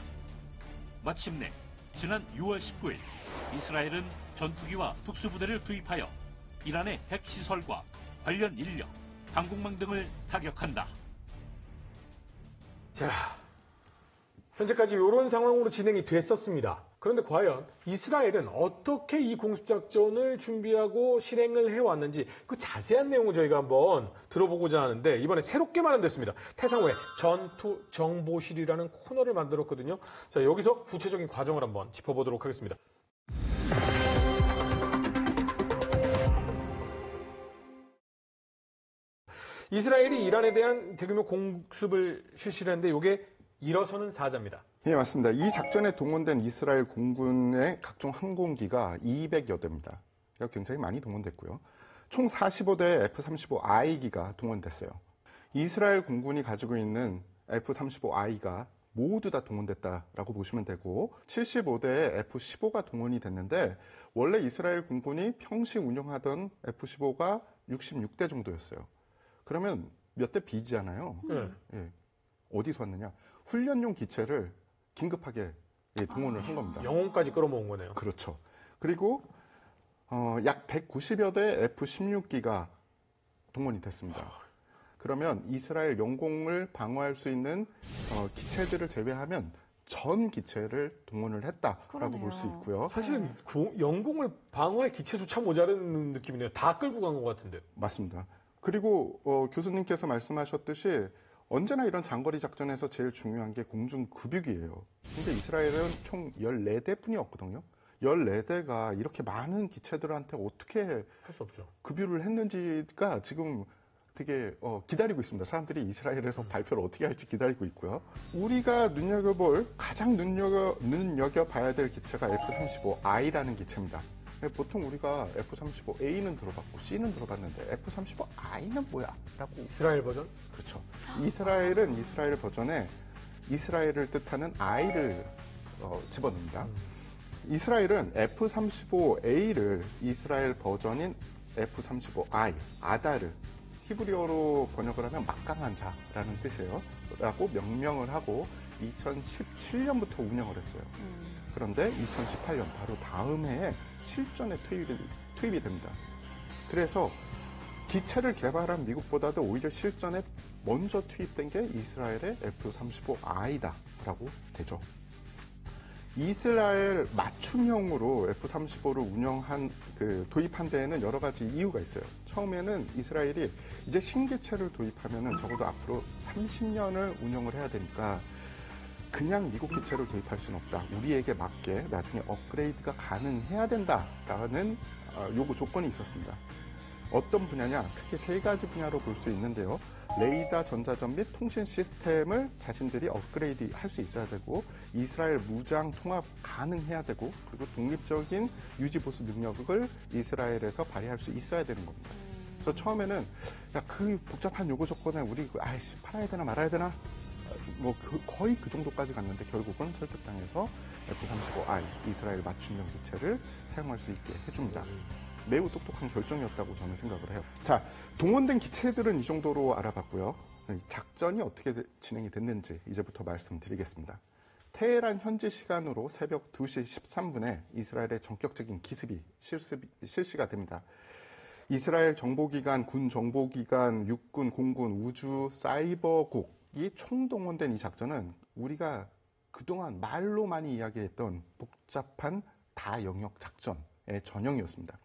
마침내 지난 6월 19일 이스라엘은 전투기와 특수부대를 투입하여 이란의 핵시설과 관련 인력, 항공망 등을 타격한다. 자, 현재까지 이런 상황으로 진행이 됐었습니다. 그런데 과연 이스라엘은 어떻게 이 공습작전을 준비하고 실행을 해왔는지 그 자세한 내용을 저희가 한번 들어보고자 하는데 이번에 새롭게 마련됐습니다. 태상호의 전투정보실이라는 코너를 만들었거든요. 자, 여기서 구체적인 과정을 한번 짚어보도록 하겠습니다. 이스라엘이 이란에 대한 대규모 공습을 실시를 했는데 이게 일어서는 사자입니다. 예, 맞습니다. 이 작전에 동원된 이스라엘 공군의 각종 항공기가 200여 대입니다. 굉장히 많이 동원됐고요. 총 45대의 F-35I기가 동원됐어요. 이스라엘 공군이 가지고 있는 F-35I가 모두 다 동원됐다라고 보시면 되고 75대의 F-15가 동원이 됐는데 원래 이스라엘 공군이 평시 운영하던 F-15가 66대 정도였어요. 그러면 몇 대 비지잖아요. 예. 어디서 왔느냐? 훈련용 기체를 긴급하게 동원을 한 겁니다. 영혼까지 끌어모은 거네요. 그렇죠. 그리고 약 190여 대 F-16기가 동원이 됐습니다. 그러면 이스라엘 영공을 방어할 수 있는 기체들을 제외하면 전 기체를 동원을 했다라고 볼 수 있고요. 사실은 영공을 방어할 기체조차 모자른 느낌이네요. 다 끌고 간 것 같은데. 맞습니다. 그리고 교수님께서 말씀하셨듯이 언제나 이런 장거리 작전에서 제일 중요한 게 공중 급육이에요. 근데 이스라엘은 총 14대뿐이었거든요. 14대가 이렇게 많은 기체들한테 어떻게 할 수 없죠. 급유를 했는지가 지금 되게 기다리고 있습니다. 사람들이 이스라엘에서 발표를 어떻게 할지 기다리고 있고요. 우리가 눈여겨볼 가장 눈여겨봐야 될 기체가 F-35I라는 기체입니다. 보통 우리가 F-35A는 들어봤고 C는 들어봤는데 F-35I는 뭐야? 라고. 이스라엘 버전? 그렇죠. 이스라엘은 이스라엘 버전에 이스라엘을 뜻하는 I를 집어넣습니다. 이스라엘은 F-35A를 이스라엘 버전인 F-35I, 아다르, 히브리어로 번역을 하면 막강한 자라는 뜻이에요. 라고 명명을 하고 2017년부터 운영을 했어요. 그런데 2018년 바로 다음 해에 실전에 투입이 됩니다. 그래서 기체를 개발한 미국보다도 오히려 실전에 먼저 투입된 게 이스라엘의 F-35I다라고 되죠. 이스라엘 맞춤형으로 F-35를 도입한 데에는 여러 가지 이유가 있어요. 처음에는 이스라엘이 이제 신기체를 도입하면은 적어도 앞으로 30년을 운영을 해야 되니까 그냥 미국 기체를 도입할 수는 없다. 우리에게 맞게 나중에 업그레이드가 가능해야 된다라는 요구 조건이 있었습니다. 어떤 분야냐? 크게 세 가지 분야로 볼 수 있는데요. 레이더, 전자전 및 통신 시스템을 자신들이 업그레이드 할 수 있어야 되고, 이스라엘 무장 통합 가능해야 되고, 그리고 독립적인 유지 보수 능력을 이스라엘에서 발휘할 수 있어야 되는 겁니다. 그래서 처음에는 그 복잡한 요구 조건에 우리 팔아야 되나 말아야 되나? 거의 그 정도까지 갔는데 결국은 설득당해서 F-35I 이스라엘 맞춤형 기체를 사용할 수 있게 해줍니다. 매우 똑똑한 결정이었다고 저는 생각을 해요. 자, 동원된 기체들은 이 정도로 알아봤고요. 작전이 어떻게 진행이 됐는지 이제부터 말씀드리겠습니다. 테헤란 현지 시간으로 새벽 2시 13분에 이스라엘의 전격적인 기습이 실시가 됩니다. 이스라엘 정보기관, 군 정보기관, 육군, 공군, 우주, 사이버국이 총동원된 이 작전은 우리가 그동안 말로 많이 이야기했던 복잡한 다영역 작전의 전형이었습니다.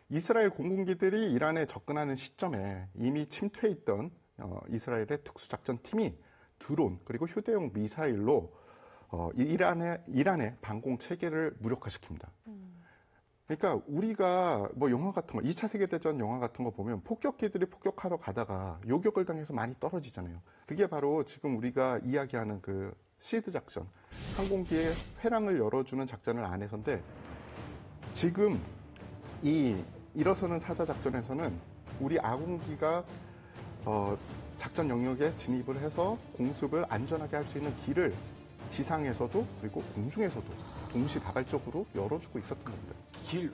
이스라엘 공군기들이 이란에 접근하는 시점에 이미 침투해 있던 이스라엘의 특수작전팀이 드론 그리고 휴대용 미사일로 이란의 방공 체계를 무력화시킵니다. 그러니까 우리가 영화 같은 거, 2차 세계대전 영화 같은 거 보면 폭격기들이 폭격하러 가다가 요격을 당해서 많이 떨어지잖아요. 그게 바로 지금 우리가 이야기하는 그 시드 작전, 항공기의 회랑을 열어주는 작전을 안해서인데, 지금 이 일어서는 사자 작전에서는 우리 아군기가 작전 영역에 진입을 해서 공습을 안전하게 할 수 있는 길을 지상에서도 그리고 공중에서도 동시다발적으로 열어주고 있었던 겁니다.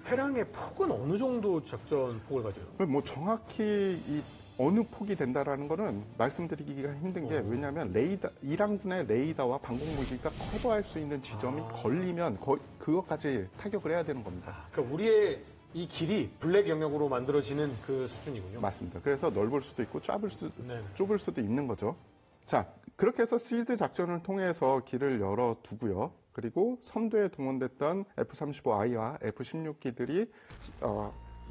회랑의 폭은 어느 정도 작전 폭을 가져요? 정확히 어느 폭이 된다라는 거는 말씀드리기가 힘든 게, 왜냐하면 이란군의 레이더와 방공무기가 커버할 수 있는 지점이 걸리면 그것까지 타격을 해야 되는 겁니다. 그러니까 우리의 이 길이 블랙 영역으로 만들어지는 그 수준이군요. 맞습니다. 그래서 넓을 수도 있고 좁을 수도 있는 거죠. 자, 그렇게 해서 시드 작전을 통해서 길을 열어두고요. 그리고 선두에 동원됐던 F-35I와 F-16기들이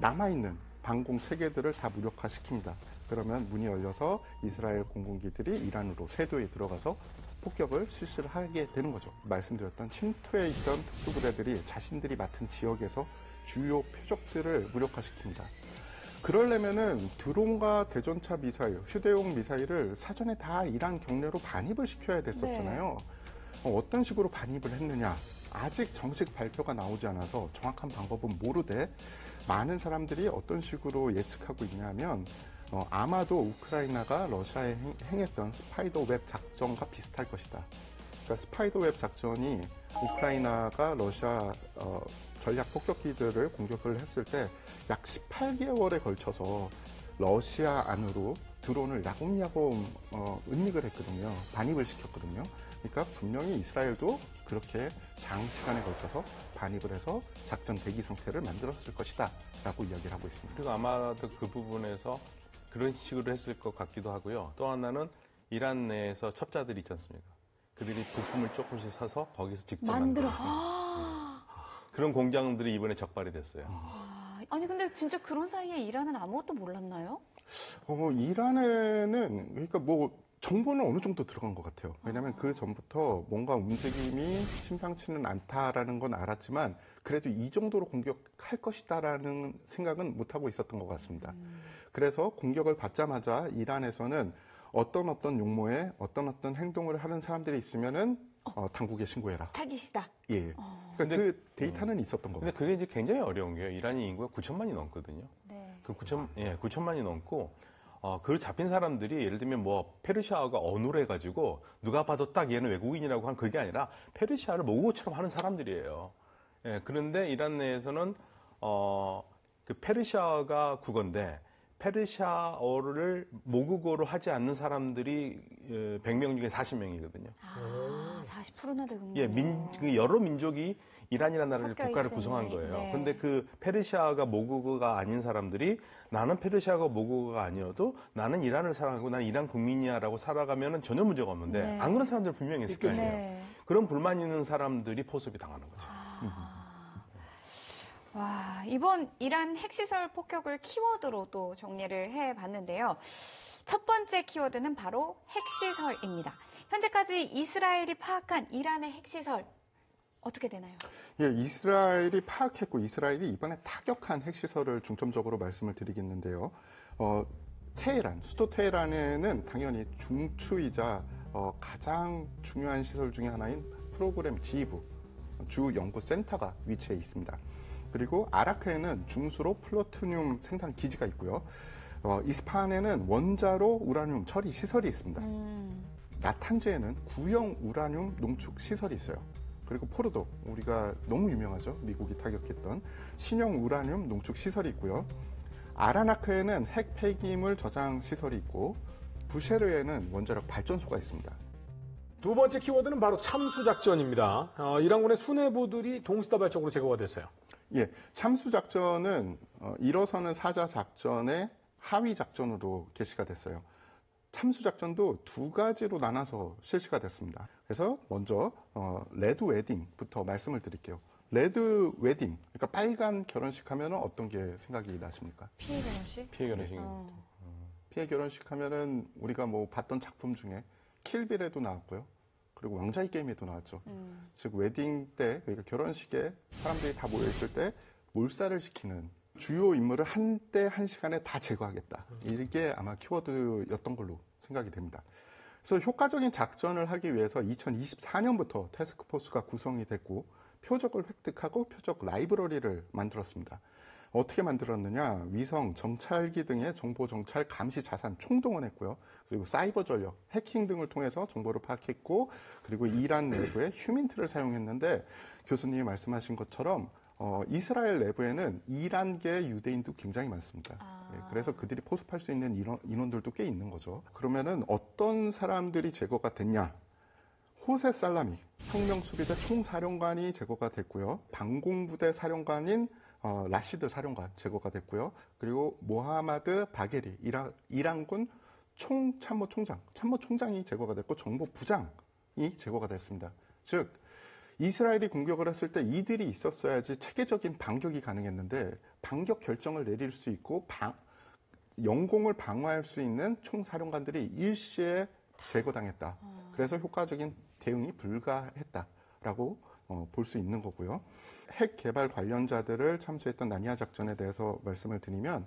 남아있는 방공 체계들을 다 무력화시킵니다. 그러면 문이 열려서 이스라엘 공군기들이 이란으로 세도에 들어가서 폭격을 실시를 하게 되는 거죠. 말씀드렸던 침투해 있던 특수부대들이 자신들이 맡은 지역에서 주요 표적들을 무력화시킵니다. 그러려면은 드론과 대전차 미사일, 휴대용 미사일을 사전에 다 이란 경내로 반입을 시켜야 됐었잖아요. 어떤 식으로 반입을 했느냐? 아직 정식 발표가 나오지 않아서 정확한 방법은 모르되 많은 사람들이 어떤 식으로 예측하고 있냐면 아마도 우크라이나가 러시아에 행했던 스파이더 웹 작전과 비슷할 것이다. 그러니까 스파이더 웹 작전이 우크라이나가 러시아 전략 폭격기들을 공격을 했을 때 약 18개월에 걸쳐서 러시아 안으로 드론을 야금야금 은닉을 했거든요. 반입을 시켰거든요. 그러니까 분명히 이스라엘도 그렇게 장시간에 걸쳐서 반입을 해서 작전 대기 상태를 만들었을 것이다 라고 이야기를 하고 있습니다. 그리고 아마도 그 부분에서 그런 식으로 했을 것 같기도 하고요. 또 하나는 이란 내에서 첩자들이 있지 않습니까? 그들이 부품을 조금씩 사서 거기서 직접 만들어. 만들었어요. 그런 공장들이 이번에 적발이 됐어요. 아니 근데 진짜 그런 사이에 이란은 아무것도 몰랐나요? 이란에는 그러니까 뭐 정보는 어느 정도 들어간 것 같아요. 왜냐하면 그 전부터 뭔가 움직임이 심상치는 않다라는 건 알았지만 그래도 이 정도로 공격할 것이다라는 생각은 못하고 있었던 것 같습니다. 그래서 공격을 받자마자 이란에서는 어떤 용모에 어떤 행동을 하는 사람들이 있으면은 당국에 신고해라. 타깃이다. 예. 그러니까 그 데이터는 있었던 근데 겁니다. 그게 이제 굉장히 어려운 게요. 이란이 인구가 9천만이 넘거든요. 네. 그 9천만이 넘고, 그 잡힌 사람들이 예를 들면 뭐 페르시아어가 언어로 해가지고 누가 봐도 딱 얘는 외국인이라고 한 그게 아니라 페르시아를 모국어처럼 하는 사람들이에요. 예, 그런데 이란 내에서는, 그 페르시아가 국어인데 페르시아어를 모국어로 하지 않는 사람들이 100명 중에 40명이거든요. 40%나 되군요. 예, 여러 민족이 이란이라는 나라를 섞여 국가를 있으니, 구성한 거예요. 네. 근데 그 페르시아가 모국어가 아닌 사람들이 나는 페르시아가 모국어가 아니어도 나는 이란을 사랑하고 나는 이란 국민이야라고 살아가면은 전혀 문제가 없는데 네. 안 그런 사람들 분명히 있을 거 아니에요. 네. 그런 불만 있는 사람들이 포섭이 당하는 거죠. 와, 이번 이란 핵시설 폭격을 키워드로 또 정리를 해봤는데요. 첫 번째 키워드는 바로 핵시설입니다. 현재까지 이스라엘이 파악한 이란의 핵시설 어떻게 되나요? 예, 이스라엘이 파악했고 이스라엘이 이번에 타격한 핵시설을 중점적으로 말씀을 드리겠는데요. 테헤란, 수도 테헤란에는 당연히 중추이자 가장 중요한 시설 중에 하나인 프로그램 지휘부, 주 연구 센터가 위치해 있습니다. 그리고 아라크에는 중수로 플루토늄 생산 기지가 있고요. 이스파한에는 원자로 우라늄 처리 시설이 있습니다. 나탄즈에는 구형 우라늄 농축 시설이 있어요. 그리고 포르도, 우리가 너무 유명하죠. 미국이 타격했던 신형 우라늄 농축 시설이 있고요. 아라나크에는 핵 폐기물 저장 시설이 있고 부쉐르에는 원자력 발전소가 있습니다. 두 번째 키워드는 바로 참수작전입니다. 이란군의 수뇌부들이 동시다발적으로 제거가 됐어요. 예, 참수작전은 일어서는 사자작전의 하위작전으로 개시가 됐어요. 참수작전도 두 가지로 나눠서 실시가 됐습니다. 그래서 먼저 레드 웨딩부터 말씀을 드릴게요. 레드 웨딩, 그러니까 빨간 결혼식 하면 어떤 게 생각이 나십니까? 피해 결혼식? 피해 결혼식입니다. 피해 결혼식 하면은 우리가 뭐 봤던 작품 중에 킬빌에도 나왔고요. 그리고 왕자의 게임에도 나왔죠. 즉 웨딩 때, 그러니까 결혼식에 사람들이 다 모여있을 때 몰살을 시키는 주요 인물을 한때 한 시간에 다 제거하겠다. 이게 아마 키워드였던 걸로 생각이 됩니다. 그래서 효과적인 작전을 하기 위해서 2024년부터 태스크포스가 구성이 됐고 표적을 획득하고 표적 라이브러리를 만들었습니다. 어떻게 만들었느냐? 위성, 정찰기 등의 정보 정찰, 감시, 자산 총동원했고요. 그리고 사이버 전력, 해킹 등을 통해서 정보를 파악했고, 그리고 이란 내부에 휴민트를 사용했는데 교수님이 말씀하신 것처럼 이스라엘 내부에는 이란계 유대인도 굉장히 많습니다. 예, 그래서 그들이 포섭할 수 있는 인원들도 꽤 있는 거죠. 그러면은 어떤 사람들이 제거가 됐냐? 호세 살라미, 혁명수비대 총사령관이 제거가 됐고요. 방공부대 사령관인 라시드 사령관 제거가 됐고요. 그리고 모하마드 바게리 이란군 참모총장이 제거가 됐고 정보부장이 제거가 됐습니다. 즉 이스라엘이 공격을 했을 때 이들이 있었어야지 체계적인 반격이 가능했는데 반격 결정을 내릴 수 있고 영공을 방어할 수 있는 총사령관들이 일시에 제거당했다. 그래서 효과적인 대응이 불가했다라고 볼 수 있는 거고요. 핵 개발 관련자들을 참수했던 나니아 작전에 대해서 말씀을 드리면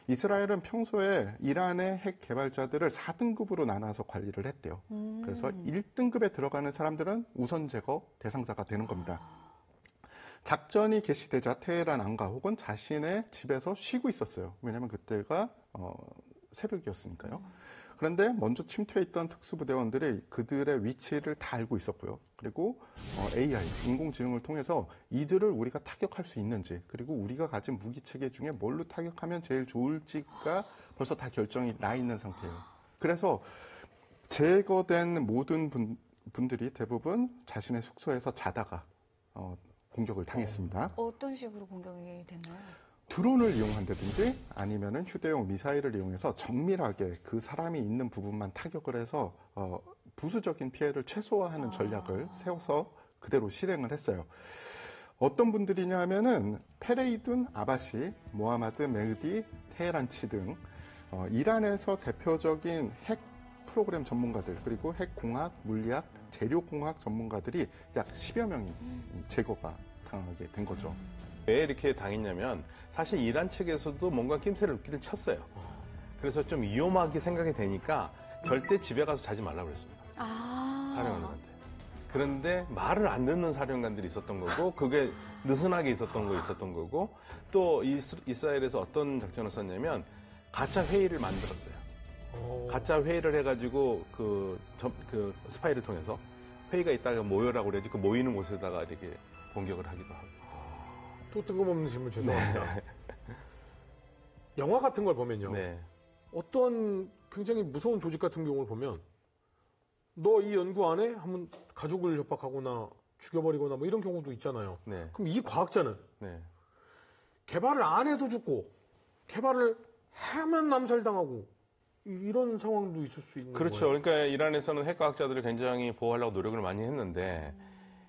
이스라엘은 평소에 이란의 핵 개발자들을 4등급으로 나눠서 관리를 했대요. 그래서 1등급에 들어가는 사람들은 우선 제거 대상자가 되는 겁니다. 작전이 개시되자 테헤란 안가 혹은 자신의 집에서 쉬고 있었어요. 왜냐하면 그때가 새벽이었으니까요. 그런데 먼저 침투해있던 특수부대원들이 그들의 위치를 다 알고 있었고요. 그리고 AI, 인공지능을 통해서 이들을 우리가 타격할 수 있는지, 그리고 우리가 가진 무기체계 중에 뭘로 타격하면 제일 좋을지가 벌써 다 결정이 나 있는 상태예요. 그래서 제거된 모든 분들이 대부분 자신의 숙소에서 자다가 공격을 당했습니다. 어떤 식으로 공격이 됐나요? 드론을 이용한다든지 아니면은 휴대용 미사일을 이용해서 정밀하게 그 사람이 있는 부분만 타격을 해서 부수적인 피해를 최소화하는 전략을 세워서 그대로 실행을 했어요. 어떤 분들이냐 하면은 페레이둔 아바시, 모하마드 메흐디, 테헤란치 등 이란에서 대표적인 핵 프로그램 전문가들, 그리고 핵공학, 물리학, 재료공학 전문가들이 약 10여 명이 제거가 당하게 된 거죠. 왜 이렇게 당했냐면 사실 이란 측에서도 뭔가 낌새를 웃기를 쳤어요. 그래서 좀 위험하게 생각이 되니까 절대 집에 가서 자지 말라고 그랬습니다. 사령관들한테. 그런데 말을 안 듣는 사령관들이 있었던 거고, 그게 느슨하게 있었던 거 있었던 거고, 또 이스라엘에서 어떤 작전을 썼냐면 가짜 회의를 만들었어요. 가짜 회의를 해가지고 그 스파이를 통해서 회의가 있다가 모여라고 그래가지고 그 모이는 곳에다가 이렇게 공격을 하기도 하고. 또 뜬금없는 질문 죄송합니다. 영화 같은 걸 보면요. 네. 어떤 굉장히 무서운 조직 같은 경우를 보면 너 이 연구 안 해? 하면 가족을 협박하거나 죽여버리거나 뭐 이런 경우도 있잖아요. 네. 그럼 이 과학자는 네. 개발을 안 해도 죽고 개발을 하면 남살당하고 이런 상황도 있을 수 있는 그렇죠. 거예요. 그러니까 이란에서는 핵과학자들을 굉장히 보호하려고 노력을 많이 했는데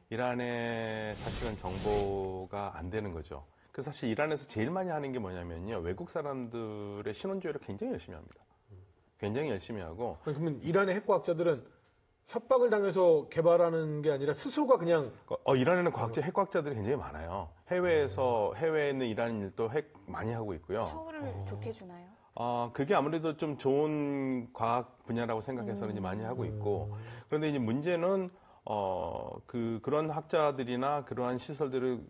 이란의 사실은 정보가 안 되는 거죠. 그래서 사실 이란에서 제일 많이 하는 게 뭐냐면요. 외국 사람들의 신원조회를 굉장히 열심히 합니다. 굉장히 열심히 하고. 그러면 이란의 핵과학자들은 협박을 당해서 개발하는 게 아니라 스스로가 그냥 이란에는 핵과학자들이 굉장히 많아요. 해외에 있는 이란인들도 핵 많이 하고 있고요. 처우를 좋게 주나요? 그게 아무래도 좀 좋은 과학 분야라고 생각해서는 이제 많이 하고 있고. 그런데 이제 문제는 그런 학자들이나 그러한 시설들을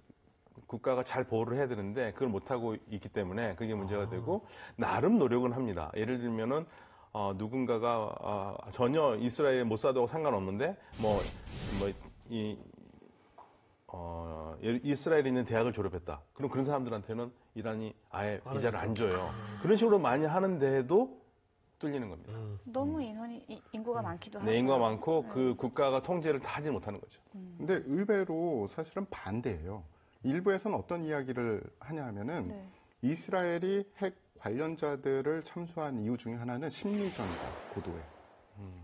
국가가 잘 보호를 해야 되는데 그걸 못하고 있기 때문에 그게 문제가 되고 나름 노력은 합니다. 예를 들면은 누군가가 전혀 이스라엘 모사드하고 상관없는데 이스라엘에 있는 대학을 졸업했다. 그럼 그런 사람들한테는 이란이 아예 비자를 안 줘요. 그런 식으로 많이 하는데도 뚫리는 겁니다. 너무 인구가 많기도 하고. 네, 인구가 많고 그 국가가 통제를 다 하지 못하는 거죠. 근데 의외로 사실은 반대예요. 일부에서는 어떤 이야기를 하냐 하면은 네. 이스라엘이 핵 관련자들을 참수한 이유 중에 하나는 심리전이다, 고도에.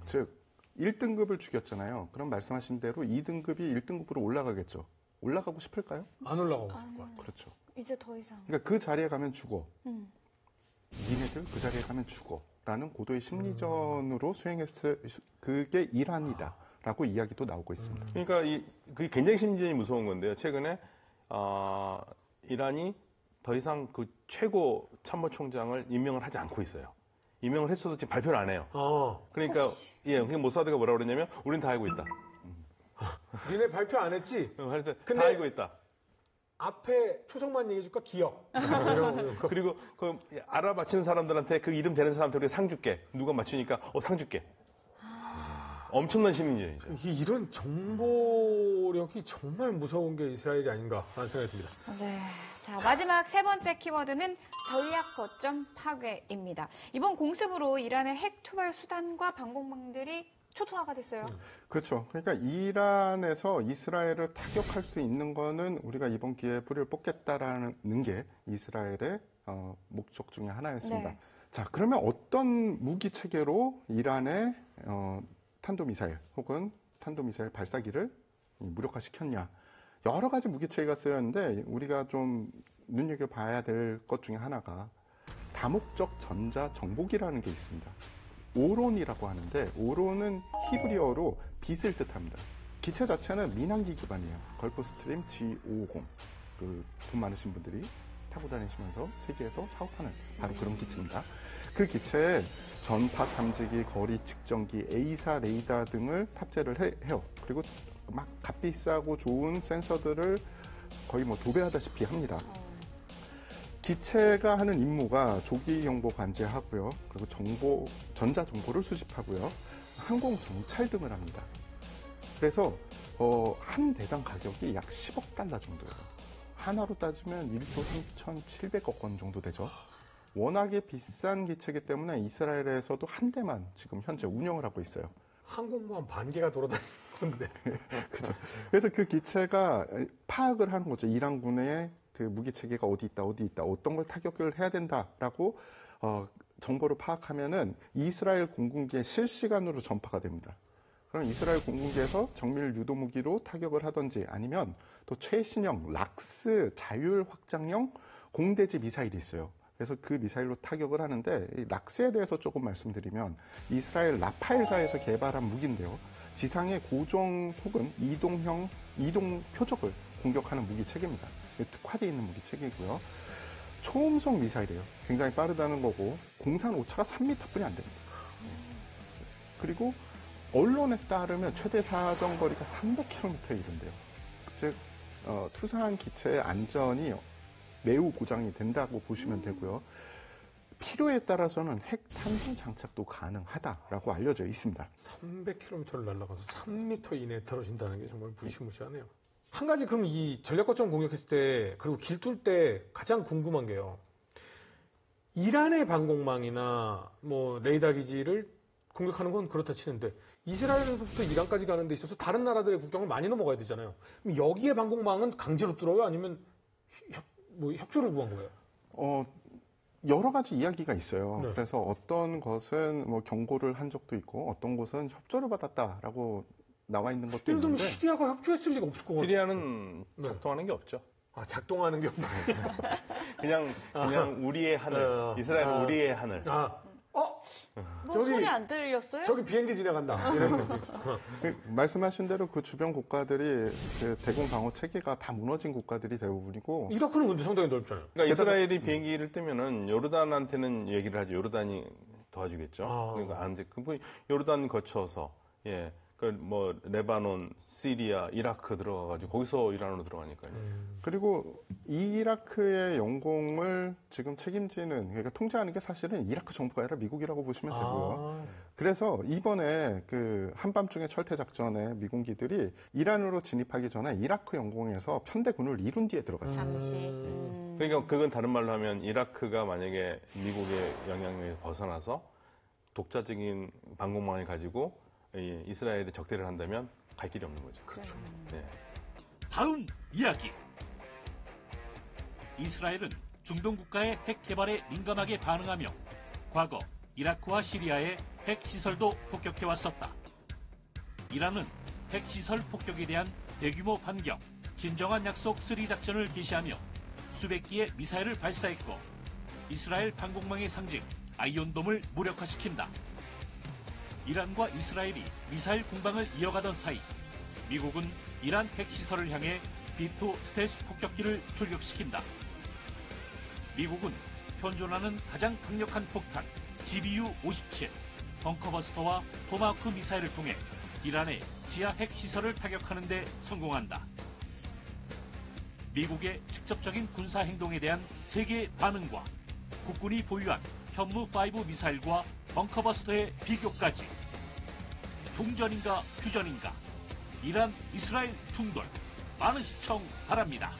즉, 1등급을 죽였잖아요. 그럼 말씀하신 대로 2등급이 1등급으로 올라가겠죠. 올라가고 싶을까요? 안 올라가고 싶을 거야. 그렇죠. 이제 더 이상. 그러니까 그 자리에 가면 죽어. 니네들 그 자리에 가면 죽어. 라는 고도의 심리전으로 수행했을, 그게 이란이다. 라고 이야기도 나오고 있습니다. 그러니까 그게 굉장히 심리전이 무서운 건데요. 최근에 이란이 더 이상 그 최고 참모총장을 임명을 하지 않고 있어요. 임명을 했어도 지금 발표를 안 해요. 그러니까 그게 모사드가 뭐라 그러냐면 우린 다 알고 있다. 니네 발표 안 했지? 하여튼 근데- 다 알고 있다. 앞에 초성만 얘기해줄까? 기억. 이런 거. 그리고 그 알아맞히는 사람들한테 그 이름 되는 사람들에게 상 줄게. 누가 맞추니까 상 줄게. 엄청난 심리전이죠. 이런 정보력이 정말 무서운 게 이스라엘이 아닌가 하는 생각이 듭니다. 네. 자, 마지막 세 번째 키워드는 전략 거점 파괴입니다. 이번 공습으로 이란의 핵 투발 수단과 방공망들이 초토화가 됐어요. 그렇죠. 그러니까 이란에서 이스라엘을 타격할 수 있는 거는 우리가 이번 기회에 뿌리를 뽑겠다라는 게 이스라엘의 목적 중에 하나였습니다. 네. 자, 그러면 어떤 무기 체계로 이란의 탄도미사일 혹은 탄도미사일 발사기를 무력화시켰냐. 여러 가지 무기 체계가 쓰였는데 우리가 좀 눈여겨봐야 될 것 중에 하나가 다목적 전자 정보기라는 게 있습니다. 오론이라고 하는데 오론은 히브리어로 빛을 뜻합니다. 기체 자체는 민항기 기반이에요. 걸프스트림 G550. 돈 많으신 분들이 타고 다니시면서 세계에서 사업하는 바로 그런 기체입니다. 그 기체에 전파 탐지기, 거리 측정기, A사 레이더 등을 탑재를 해요. 그리고 막 값비싸고 좋은 센서들을 거의 뭐 도배하다시피 합니다. 기체가 하는 임무가 조기 정보 관제하고요. 그리고 전자 정보를 수집하고요. 항공 정찰 등을 합니다. 그래서 한 대당 가격이 약 10억 달러 정도예요. 하나로 따지면 1조 3,700억 원 정도 되죠. 워낙에 비싼 기체이기 때문에 이스라엘에서도 한 대만 지금 현재 운영을 하고 있어요. 항공모함 반 개가 돌아다니는 건데. 그죠. 그래서 그 기체가 파악을 하는 거죠. 이란군의 그 무기 체계가 어디 있다, 어떤 걸 타격을 해야 된다라고 정보를 파악하면은 이스라엘 공군기에 실시간으로 전파가 됩니다. 그럼 이스라엘 공군기에서 정밀 유도 무기로 타격을 하든지 아니면 또 최신형 락스 자율 확장형 공대지 미사일이 있어요. 그래서 그 미사일로 타격을 하는데 이 락스에 대해서 조금 말씀드리면 이스라엘 라파엘사에서 개발한 무기인데요. 지상의 고정 혹은 이동 표적을 공격하는 무기 체계입니다. 특화되어 있는 무기 체계이고요. 초음속 미사일이에요. 굉장히 빠르다는 거고 공산 오차가 3m뿐이 안 됩니다. 그리고 언론에 따르면 최대 사정거리가 300km에 이른대요. 즉 투사한 기체의 안전이 매우 보장이 된다고 보시면 되고요. 필요에 따라서는 핵 탄도 장착도 가능하다라고 알려져 있습니다. 300km를 날아가서 3m 이내에 떨어진다는 게 정말 무시무시하네요. 한 가지 그럼 이 전략 거점 공격했을 때 그리고 길 뚫을 때 가장 궁금한 게요. 이란의 방공망이나 뭐 레이더 기지를 공격하는 건 그렇다 치는데 이스라엘에서부터 이란까지 가는 데 있어서 다른 나라들의 국경을 많이 넘어가야 되잖아요. 그럼 여기에 방공망은 강제로 뚫어요? 아니면 협조를 구한 거예요? 여러 가지 이야기가 있어요. 네. 그래서 어떤 것은 뭐 경고를 한 적도 있고 어떤 곳은 협조를 받았다라고 나와 있는 것도 예를 들면 있는데 시리아가 협조했을 리가 없을 것 같아요. 시리아는 네. 작동하는 게 없죠. 작동하는 게 없나? 그냥 우리의 하늘, 이스라엘은 우리의 하늘. 뭐 저기- 소리 안 들렸어요? 저기 비행기 지나간다. 이런 느낌. 말씀하신 대로 그 주변 국가들이 그 대공 방어 체계가 다 무너진 국가들이 대부분이고 이라크는 근데 상당히 넓잖아요. 그러니까 이스라엘이 비행기를 뜨면은 요르단한테는 얘기를 하죠. 요르단이 도와주겠죠. 그러니까 안 돼. 요르단 거쳐서 뭐 레바논, 시리아, 이라크 들어가가지고 거기서 이란으로 들어가니까요. 그리고 이라크의 영공을 지금 책임지는 그러니까 통제하는 게 사실은 이라크 정부가 아니라 미국이라고 보시면 되고요. 그래서 이번에 그 한밤중에 철퇴 작전에 미군기들이 이란으로 진입하기 전에 이라크 영공에서 편대군을 이룬 뒤에 들어갔습니다. 잠시. 그러니까 그건 다른 말로 하면 이라크가 만약에 미국의 영향력에서 벗어나서 독자적인 방공망을 가지고 이스라엘에 적대를 한다면 갈 길이 없는 거죠. 그렇죠. 네. 다음 이야기. 이스라엘은 중동 국가의 핵 개발에 민감하게 반응하며 과거 이라크와 시리아의 핵 시설도 폭격해 왔었다. 이란은 핵 시설 폭격에 대한 대규모 반격, 진정한 약속 3 작전을 개시하며 수백 기의 미사일을 발사했고 이스라엘 방공망의 상징 아이온돔을 무력화시킨다. 이란과 이스라엘이 미사일 공방을 이어가던 사이 미국은 이란 핵시설을 향해 B-2 스텔스 폭격기를 출격시킨다. 미국은 현존하는 가장 강력한 폭탄 GBU-57, 벙커버스터와 토마호크 미사일을 통해 이란의 지하 핵시설을 타격하는 데 성공한다. 미국의 직접적인 군사 행동에 대한 세계의 반응과 국군이 보유한 현무5 미사일과 벙커버스터의 비교까지 종전인가 휴전인가 이란 이스라엘 충돌 많은 시청 바랍니다.